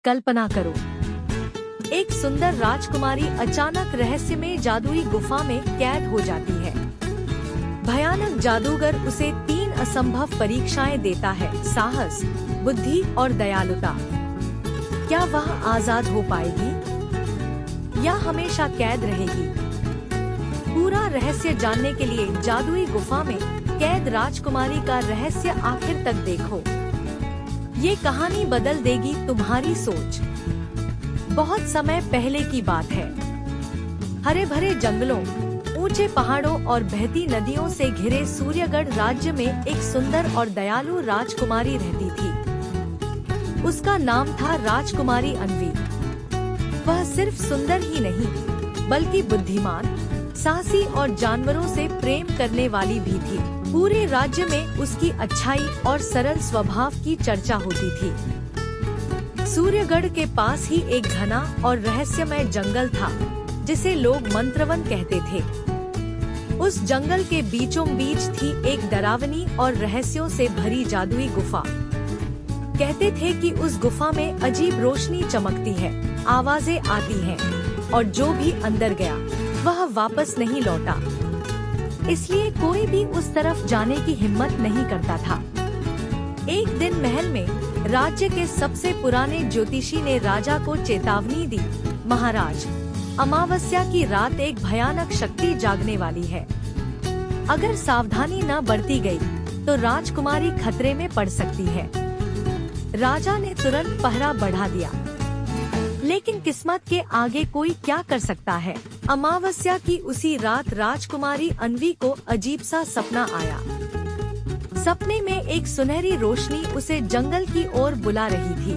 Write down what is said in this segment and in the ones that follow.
कल्पना करो, एक सुंदर राजकुमारी अचानक रहस्यमय जादुई गुफा में कैद हो जाती है। भयानक जादूगर उसे 3 असंभव परीक्षाएं देता है: साहस, बुद्धि और दयालुता। क्या वह आजाद हो पाएगी या हमेशा कैद रहेगी? पूरा रहस्य जानने के लिए जादुई गुफा में कैद राजकुमारी का रहस्य आखिर तक देखो। ये कहानी बदल देगी तुम्हारी सोच। बहुत समय पहले की बात है। हरे भरे जंगलों, ऊंचे पहाड़ों और बहती नदियों से घिरे सूर्यगढ़ राज्य में एक सुंदर और दयालु राजकुमारी रहती थी। उसका नाम था राजकुमारी अन्वी। वह सिर्फ सुंदर ही नहीं, बल्कि बुद्धिमान, साहसी और जानवरों से प्रेम करने वाली भी थी। पूरे राज्य में उसकी अच्छाई और सरल स्वभाव की चर्चा होती थी। सूर्यगढ़ के पास ही एक घना और रहस्यमय जंगल था, जिसे लोग मंत्रवन कहते थे। उस जंगल के बीचों बीच थी एक डरावनी और रहस्यों से भरी जादुई गुफा। कहते थे कि उस गुफा में अजीब रोशनी चमकती है, आवाजें आती हैं, और जो भी अंदर गया वह वापस नहीं लौटा। इसलिए कोई भी उस तरफ जाने की हिम्मत नहीं करता था। एक दिन महल में राज्य के सबसे पुराने ज्योतिषी ने राजा को चेतावनी दी, महाराज, अमावस्या की रात एक भयानक शक्ति जागने वाली है। अगर सावधानी न बरती गई तो राजकुमारी खतरे में पड़ सकती है। राजा ने तुरंत पहरा बढ़ा दिया, लेकिन किस्मत के आगे कोई क्या कर सकता है। अमावस्या की उसी रात राजकुमारी अन्वी को अजीब सा सपना आया। सपने में एक सुनहरी रोशनी उसे जंगल की ओर बुला रही थी।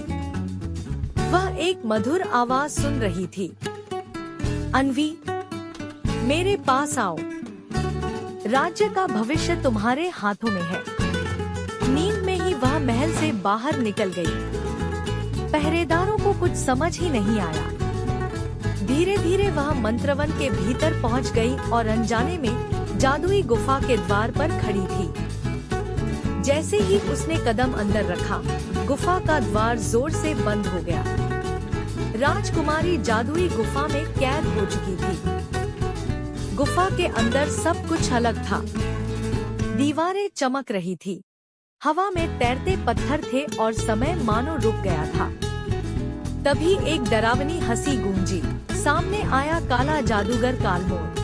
वह एक मधुर आवाज सुन रही थी, अन्वी, मेरे पास आओ। राज्य का भविष्य तुम्हारे हाथों में है। नींद में ही वह महल से बाहर निकल गई। पहरेदारों को कुछ समझ ही नहीं आया। धीरे धीरे वह मंत्रवन के भीतर पहुंच गई और अनजाने में जादुई गुफा के द्वार पर खड़ी थी। जैसे ही उसने कदम अंदर रखा, गुफा का द्वार जोर से बंद हो गया। राजकुमारी जादुई गुफा में कैद हो चुकी थी। गुफा के अंदर सब कुछ अलग था। दीवारें चमक रही थी, हवा में तैरते पत्थर थे और समय मानो रुक गया था। तभी एक डरावनी हंसी गूंजी। सामने आया काला जादूगर कालमोर।